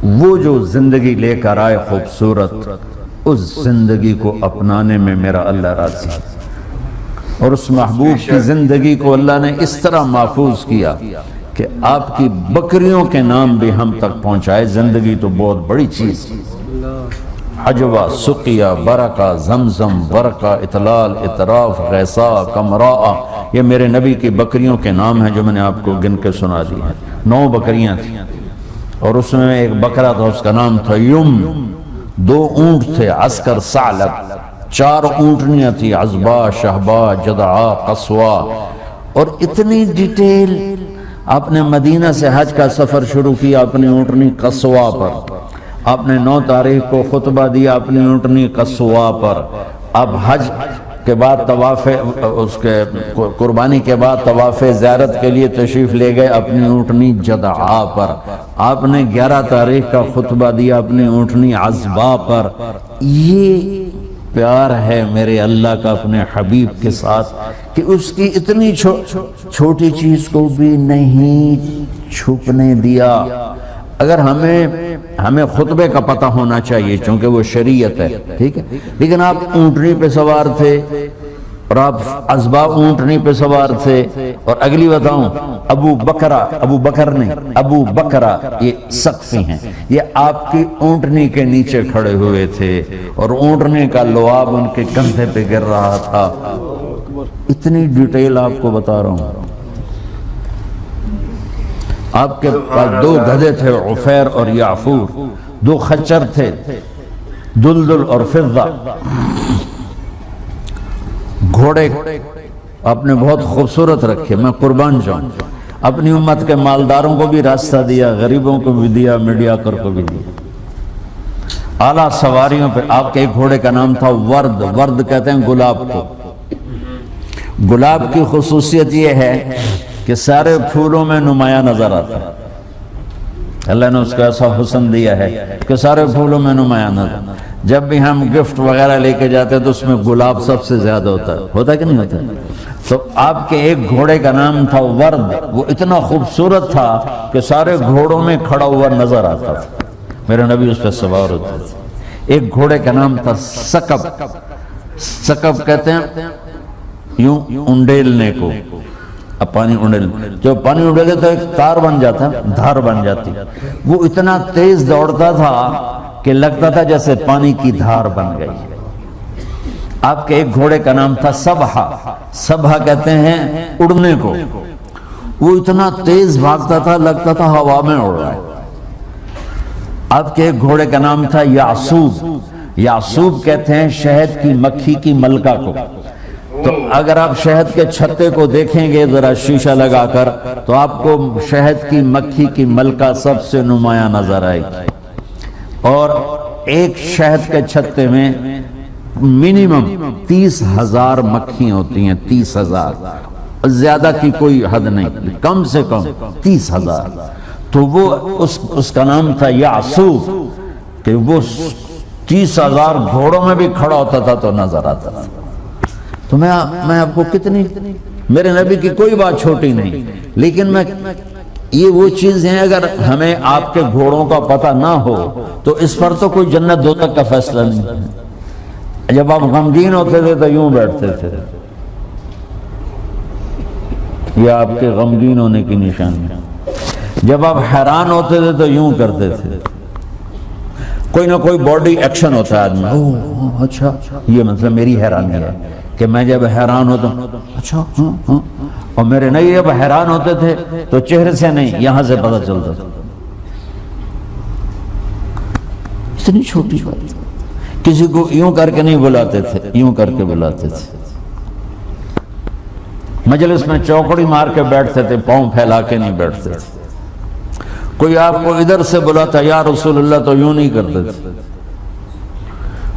وہ جو زندگی لے کر آئے خوبصورت، اس زندگی کو اپنانے میں میرا اللہ راضی ہے، اور اس محبوب کی زندگی کو اللہ نے اس طرح محفوظ کیا کہ آپ کی بکریوں کے نام بھی ہم تک پہنچائے۔ زندگی تو بہت بڑی چیز، حجوہ، سقیہ، برکہ، زمزم، برکہ، اطلال، اطراف، غیثا، کمراء، یہ میرے نبی کی بکریوں کے نام ہیں جو میں نے آپ کو گن کے سنا دی ہیں۔ 9 بکریاں تھیں، اور اس میں ایک بکرا تھا، اس کا نام تھا یم، 2 اونٹ تھے، عسکر، ثعلب، 4 اونٹنیاں تھیں، عزبا، شہبا، جدعا، قصوا، اور اتنی ڈیٹیل۔ آپ نے مدینہ سے حج کا سفر شروع کیا اپنی اونٹنی قصوا پر، آپ نے 9 تاریخ کو خطبہ دیا اپنی اونٹنی قصوا پر، اب حج کے بعد طواف، اس کے قربانی کے بعد طواف زیارت کے لیے تشریف لے گئے اپنی اونٹنی جدعا پر، آپ نے 11 تاریخ کا خطبہ دیا اپنی اونٹنی عزبا پر۔ یہ پیار ہے میرے اللہ کا اپنے حبیب کے ساتھ کہ اس کی اتنی چھوٹی چیز کو بھی نہیں چھپنے دیا۔ اگر ہمیں خطبے کا پتہ ہونا چاہیے چونکہ وہ شریعت ہے، ٹھیک ہے، لیکن آپ اونٹنی پہ سوار تھے، اور آپ عزبا اونٹنی پہ سوار تھے، اور اگلی بتاؤں ابو بکرہ یہ سقفی ہیں، یہ آپ کی اونٹنی کے نیچے کھڑے ہوئے تھے، اور اونٹنی کا لعاب ان کے کندھے پہ گر رہا تھا۔ اتنی ڈیٹیل آپ کو بتا رہا ہوں۔ آپ کے پاس 2 گدھے تھے، عفیر اور یعفور، 2 خچر تھے، دلدل اور فضہ، گھوڑے آپ نے بہت خوبصورت رکھے، میں قربان جاؤں۔ اپنی امت کے مالداروں کو بھی راستہ دیا، غریبوں کو بھی دیا، میڈیاکر کو بھی دیا۔ اعلیٰ سواریوں پہ آپ کے ایک گھوڑے کا نام تھا ورد، ورد کہتے ہیں گلاب کو۔ گلاب کی خصوصیت یہ ہے کہ سارے پھولوں میں نمایاں نظر آتا ہے، اللہ نے اس کو ایسا حسن دیا ہے کہ سارے پھولوں میں نمایاں نظر۔ جب بھی ہم گفٹ وغیرہ لے کے جاتے ہیں تو اس میں گلاب سب سے زیادہ ہوتا ہے کہ نہیں ہوتا؟ تو آپ کے ایک گھوڑے کا نام تھا ورد، وہ اتنا خوبصورت تھا کہ سارے گھوڑوں میں کھڑا ہوا نظر آتا تھا، میرے نبی اس پہ سوار ہوتے تھے۔ ایک گھوڑے کا نام تھا سکب، سکب کہتے ہیں یوں انڈیلنے کو، اب پانی انڈیل، جو پانی انڈیلے تو ایک تار بن جاتا، دھار بن جاتی، وہ اتنا تیز دوڑتا تھا کہ لگتا تھا جیسے پانی کی دھار بن گئی۔ آپ کے ایک گھوڑے کا نام تھا سبحہ، سبحہ کہتے ہیں اڑنے کو، وہ اتنا تیز بھاگتا تھا لگتا تھا ہوا میں اڑ رہا ہے۔ آپ کے ایک گھوڑے کا نام تھا یعصوب، یعصوب کہتے ہیں شہد کی مکھی کی ملکہ کو۔ تو اگر آپ شہد کے چھتے کو دیکھیں گے ذرا شیشہ لگا کر تو آپ کو شہد کی مکھی کی ملکہ سب سے نمایاں نظر آئے گی، اور ایک شہد کے چھتے میں منیمم 30,000 مکھیاں ہوتی ہیں، 30,000، زیادہ کی کوئی حد نہیں، کم سے کم 30,000۔ تو وہ اس کا نام تھا یعصوب کہ وہ 30,000 گھوڑوں میں بھی کھڑا ہوتا تھا تو نظر آتا تھا۔ تو میں آپ کو کتنی، میرے نبی کی کوئی بات چھوٹی نہیں، لیکن میں یہ وہ چیز ہیں اگر ہمیں آپ کے گھوڑوں کا پتہ نہ ہو تو اس پر تو کوئی جنت دوزخ کا فیصلہ نہیں ہے۔ جب آپ غمگین ہوتے تھے تو یوں بیٹھتے تھے، یہ آپ کے غمگین ہونے کی نشانی ہے۔ جب آپ حیران ہوتے تھے تو یوں کرتے تھے، کوئی نہ کوئی باڈی ایکشن ہوتا ہے آدمی، اوہ اچھا یہ مطلب میری حیرانی ہے کہ میں جب حیران ہوتا ہوں اچھا ہاں، اور میرے نبی جب حیران ہوتے تھے تو چہرے سے نہیں یہاں سے پتہ چلتا تھا۔ اتنی چھوٹی بات، کسی کو یوں کر کے نہیں بلاتے تھے، یوں کر کے بلاتے تھے۔ مجلس میں چوکڑی مار کے بیٹھتے تھے، پاؤں پھیلا کے نہیں بیٹھتے تھے۔ کوئی آپ کو ادھر سے بلاتا یا رسول اللہ تو یوں نہیں کرتے تھے،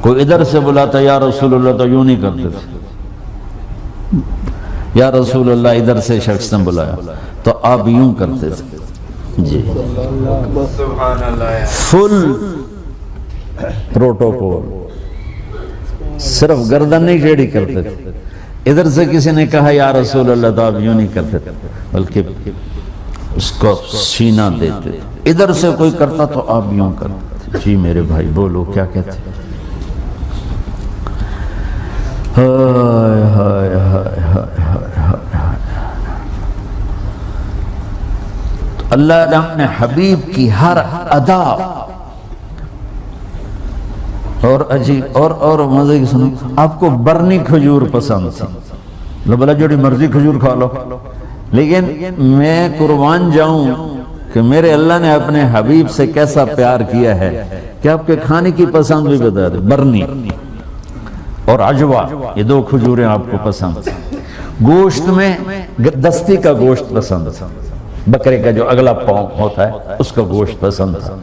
کوئی ادھر سے بلاتا یا رسول اللہ تو یوں نہیں کرتے تھے، یا رسول اللہ ادھر سے شخص نے بلایا تو آپ یوں کرتے تھے۔ جی فل پروٹوکول، صرف گردن نہیں ٹیڑھی کرتے تھے۔ ادھر سے کسی نے کہا یا رسول اللہ تو آپ یوں نہیں کرتے تھے، بلکہ اس کو سینہ دیتے تھے. ادھر سے کوئی کرتا تو آپ یوں کرتے. جی میرے بھائی بولو کیا کہتے ہیں. ہائے ہائے ہائے ہائے ہائے. اللہ نے اپنے حبیب کی ہر ادا اور عجیب اور مزے کی سنو. آپ کو برنی کھجور پسند تھی, بلا جوڑی مرضی کھجور کھا لو, لیکن میں قربان جاؤں کہ میرے اللہ نے اپنے حبیب سے کیسا پیار کیا ہے کہ آپ کے کھانے کی پسند بھی بتا دے. برنی اور عجوہ, یہ دو کھجوریں آپ کو پسند. گوشت میں دستی کا گوشت پسند, بکرے کا جو اگلا پاؤں ہوتا ہے اس کا گوشت پسند تھا.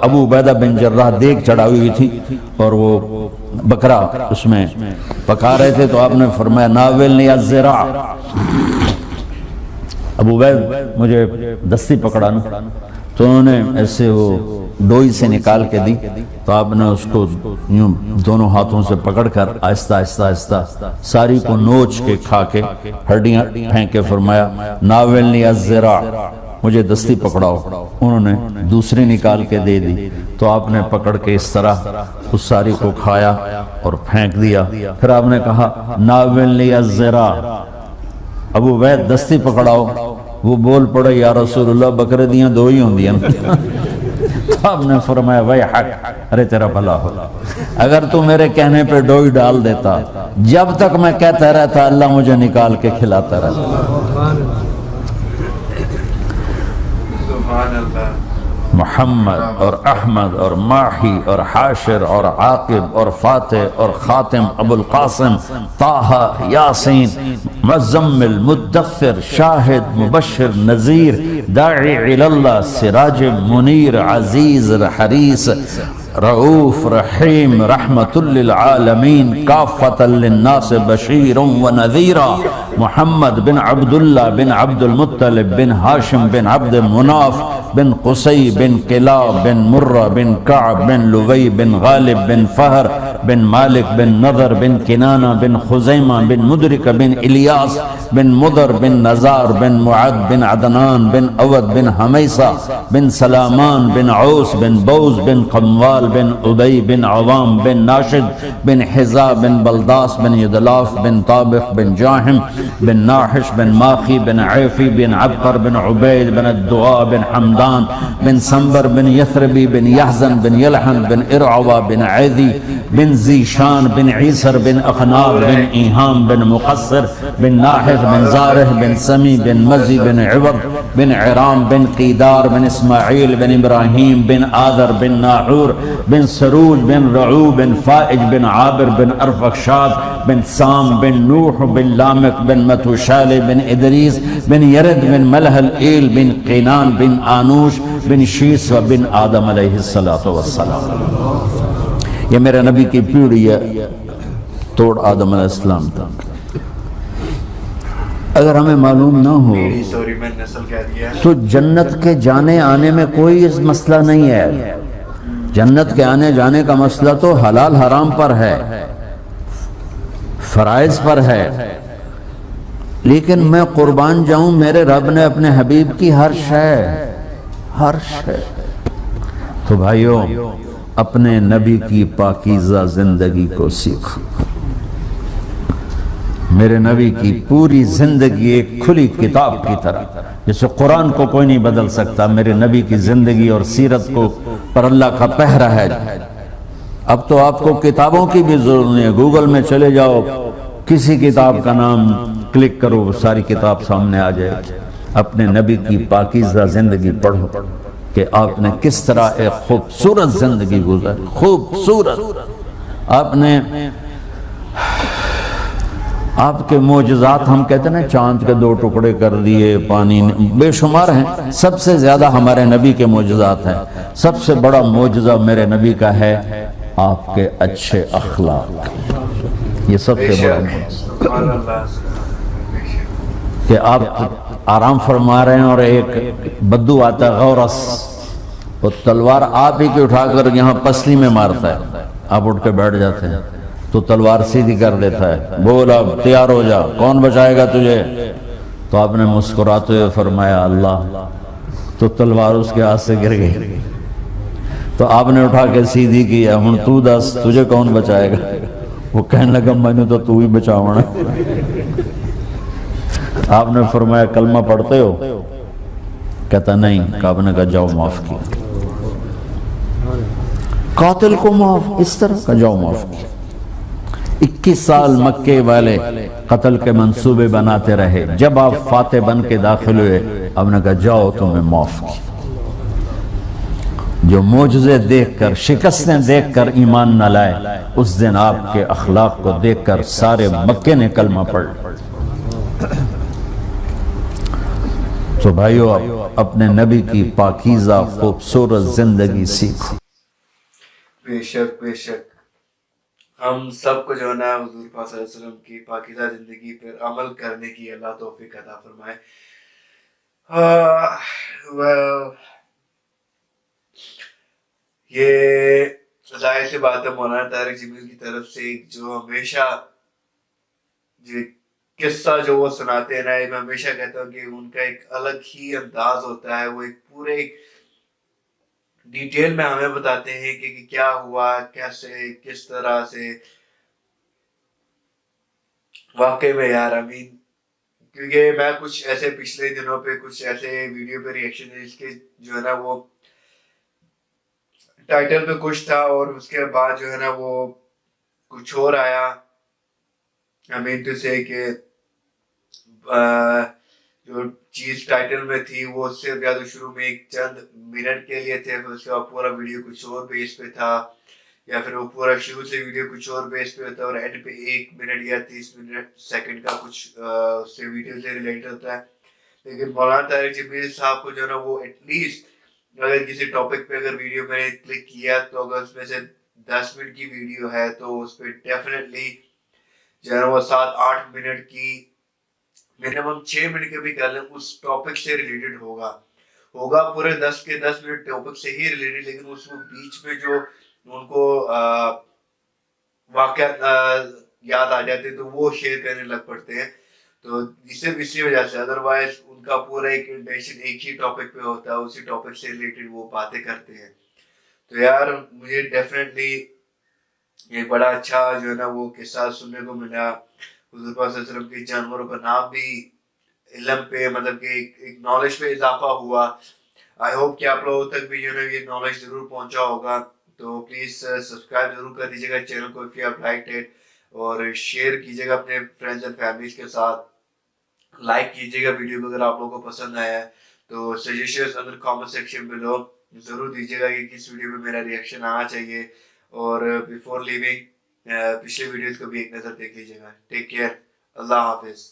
ابو عبیدہ بن جراح دیگ چڑھائی ہوئی تھی اور وہ بکرا اس میں پکا رہے تھے, تو آپ نے فرمایا ناولنی الذراع, ابو عبید مجھے دستی پکڑانا. تو انہوں نے ایسے وہ ڈوئی سے نکال کے دی, تو آپ نے اس کو یوں دونوں ہاتھوں سے پکڑ کر آہستہ آہستہ آہستہ ساری کو نوچ کے کھا کے ہڈیاں پھینک کے فرمایا ناولنی الذراع, مجھے دستی پکڑاؤ. انہوں نے دوسری نکال کے دے دی, تو آپ نے پکڑ کے اس طرح اس ساری کو کھایا اور پھینک دیا. پھر آپ نے کہا ناولنی الذراع, ابو عبید دستی پکڑاؤ. وہ بول پڑے یا رسول اللہ بکرے دیاں دو ہی ہوں دیاں. تو آپ نے فرمایا ویحک, ارے تیرا بھلا ہو, اگر تو میرے کہنے پہ ڈوئی ڈال دیتا, جب تک میں کہتا رہتا اللہ مجھے نکال کے کھلاتا رہتا. محمد اور احمد اور ماہی اور حاشر اور عاقب اور فاتح اور خاتم, ابو القاسم, طه, یاسین, مزمل, مدثر, شاہد, مبشر, نذیر, داعی اللہ, سراج منیر, عزیز, حریص, رؤوف, رحیم, رحمت للعالمین, کافۃ للناس, بشیر و نذیرا. محمد بن عبداللہ بن عبد المطلب بن ہاشم بن عبد مناف بن قصی بن کلاب بن مرہ بن کعب بن لوی بن غالب بن فہر بن مالک بن نضر بن کنانہ بن خزیمہ بن مدرک بن الیاس بن مدر بن نزار بن معد بن عدنان بن اود بن حمیسہ بن سلامان بن عوس بن بوز بن قموال بن عبی بن عوام بن ناشد بن حزا بن بلداس بن یدلاف بن طابخ بن جاہم بن ناحش بن ماخی بن عیفی بن عبقر بن عبید بن الدعاء بن حمدان بن سنبر بن یثربی بن یحزن بن یلحن بن ارعوا بن عیدی بن زیشان بن عیسر بن اخناب بن ایہام بن مقصر بن ناحف بن زارح بن سمی بن مزی بن عوض بن عرام بن قیدار بن اسماعیل بن ابراہیم بن آدر بن ناعور بن سروج بن رعو بن فائج بن عابر بن ارفخشاد بن سام بن نوح بن لامک بن متوشال بن ادریس بن یرد بن ملح الایل بن قینان بن آنوش بن شیس و بن آدم علیہ السلام. یہ میرے نبی کی پیڑھی ہے توڑ آدم علیہ السلام تک. اگر ہمیں معلوم نہ ہو تو جنت کے جانے آنے میں کوئی اس مسئلہ نہیں ہے. جنت کے آنے جانے کا مسئلہ تو حلال حرام پر ہے, فرائض پر ہے. لیکن میں قربان جاؤں میرے رب نے اپنے حبیب کی ہر شے. تو بھائیو اپنے نبی کی پاکیزہ زندگی کو سیکھو. میرے نبی کی پوری زندگی ایک کھلی کتاب کی طرح, جسے قرآن کو کوئی نہیں بدل سکتا. میرے نبی کی زندگی اور سیرت کو پر اللہ کا پہرا ہے. اب تو آپ کو کتابوں کی بھی ضرورت نہیں ہے, گوگل میں چلے جاؤ, کسی کتاب کا نام کلک کرو, ساری کتاب سامنے آ جائے. اپنے نبی کی پاکیزہ زندگی پڑھو کہ آپ نے کس طرح ایک خوبصورت زندگی گزاری. خوبصورت. آپ کے معجزات, ہم کہتے ہیں نا چاند کے 2 ٹکڑے کر دیے, پانی بے شمار ہیں. سب سے زیادہ ہمارے نبی کے معجزات ہیں. سب سے بڑا معجزہ میرے نبی کا ہے آپ کے اچھے اخلاق. یہ سب سے بڑا معجزہ کہ آپ آرام فرما رہے ہیں اور ایک بدو آتا ہے غورس, وہ تلوار آپ ہی کی اٹھا کر یہاں پسلی میں مارتا ہے. آپ اٹھ کے بیٹھ جاتے ہیں تو تلوار سیدھی کر دیتا ہے, بول اب تیار ہو جا, کون بچائے گا تجھے؟ تو آپ نے مسکراتے ہوئے فرمایا اللہ تو تلوار اس کے ہاتھ سے گر گئی. تو آپ نے اٹھا کے سیدھی کیا, ہن تو دس تجھے کون بچائے گا؟ وہ کہنے لگا میں نے تو ہی بچاونا. آپ نے فرمایا کلمہ پڑھتے ہو؟ کہتا نہیں. آپ نے کہا جاؤ معاف کیا. قاتل کو معاف, اس طرح کا جاؤ معاف کیا. 21 سال مکے والے قتل کے منصوبے بناتے رہے. جب آپ فاتح بن کے داخل ہوئے, آپ نے کہا جاؤ تمہیں معاف کیا. جو معجزے دیکھ کر, شکستیں دیکھ کر ایمان نہ لائے, اس دن آپ کے اخلاق کو دیکھ کر سارے مکے نے کلمہ پڑھ. تو بھائیو, اپنے نبی کی پاکیزہ خوبصورت زندگی سیکھو. بے شک بے شک, ہم سب کو جو ہے نا حضور پاک صلی اللہ علیہ وسلم کی پاکیزہ زندگی پر عمل کرنے کی اللہ توفیق عطا فرمائے. یہ ظاہر سی بات ہے, مولانا طارق جمیل کی طرف سے جو ہمیشہ جو قصہ جو وہ سناتے ہیں نا, میں ہمیشہ کہتا ہوں کہ ان کا ایک الگ ہی انداز ہوتا ہے. وہ ایک پورے ڈیٹیل میں ہمیں بتاتے ہیں کہ کیا ہوا, کیسے, کس طرح سے. واقعی میں یار امین, کیونکہ میں کچھ ایسے پچھلے دنوں پہ کچھ ایسے ویڈیو پہ ریئیکشن ہے جس کے جو ہے نا وہ ٹائٹل پہ کچھ تھا اور اس کے بعد جو ہے نا وہ کچھ اور آیا. امین تو سے کہ جو چیز ٹائٹل میں تھی وہ صرف یا تو شروع میں ایک چند منٹ کے لیے تھے, پھر اس کے بعد پورا ویڈیو کچھ اور بیس پہ تھا, یا پھر وہ پورا شروع سے ویڈیو کچھ اور بیس پہ ہوتا ہے اور اینڈ پہ 1 منٹ یا 30 سیکنڈ کا کچھ اس سے ویڈیو سے ریلیٹڈ ہوتا ہے. لیکن مولانا طارق جمیل صاحب کو جو ہے نا وہ ایٹ لیسٹ اگر کسی ٹاپک پہ اگر ویڈیو میں نے کلک کیا تو اگر اس میں سے 10 منٹ کی ویڈیو ہے تو اس پہ ڈیفینیٹلی جو ہے نا وہ 7-8 منٹ کی, منیمم 6 منٹ کے بھی کر لیں, اس ٹاپک سے ریلیٹڈ ہوگا پورے 10 کے 10 منٹ ٹاپک سے ہی ریلیٹڈ, لیکن اس کو بیچ میں جو ان کو واقعات یاد آ جاتے تو وہ شیئر کرنے لگ پڑتے ہیں. تو اسی وجہ سے ادروائز ان کا پورا ایک انٹینشن ایک ہی ٹاپک پہ ہوتا ہے, اسی ٹاپک سے ریلیٹڈ وہ باتیں کرتے ہیں. تو یار مجھے ڈیفینیٹلی یہ بڑا اچھا جو ہے نا وہ قصہ سننے کو ملا. حضور پاک صلی اللہ علیہ وسلم کے جانوروں کا نام بھی علم پہ, مطلب کہ ایک نالج پہ اضافہ ہوا. آئی ہوپ کہ آپ لوگوں تک بھی جو ہے نا یہ نالج ضرور پہنچا ہوگا. تو پلیز سبسکرائب ضرور کر دیجیے گا چینل کو if you have liked it, اور شیئر کیجیے گا اپنے فرینڈز اینڈ فیملیز کے ساتھ. لائک کیجیے گا ویڈیو کو اگر آپ لوگوں کو پسند آیا ہے. تو سجیشنز اندر کامنٹ سیکشن بلو ضرور دیجیے گا کہ کس ویڈیو پہ میرا ریئیکشن آنا چاہیے. اور بیفور لیونگ پچھلے ویڈیوز کو بھی ایک نظر دیکھ لیجیے گا. ٹیک کیئر, اللہ حافظ.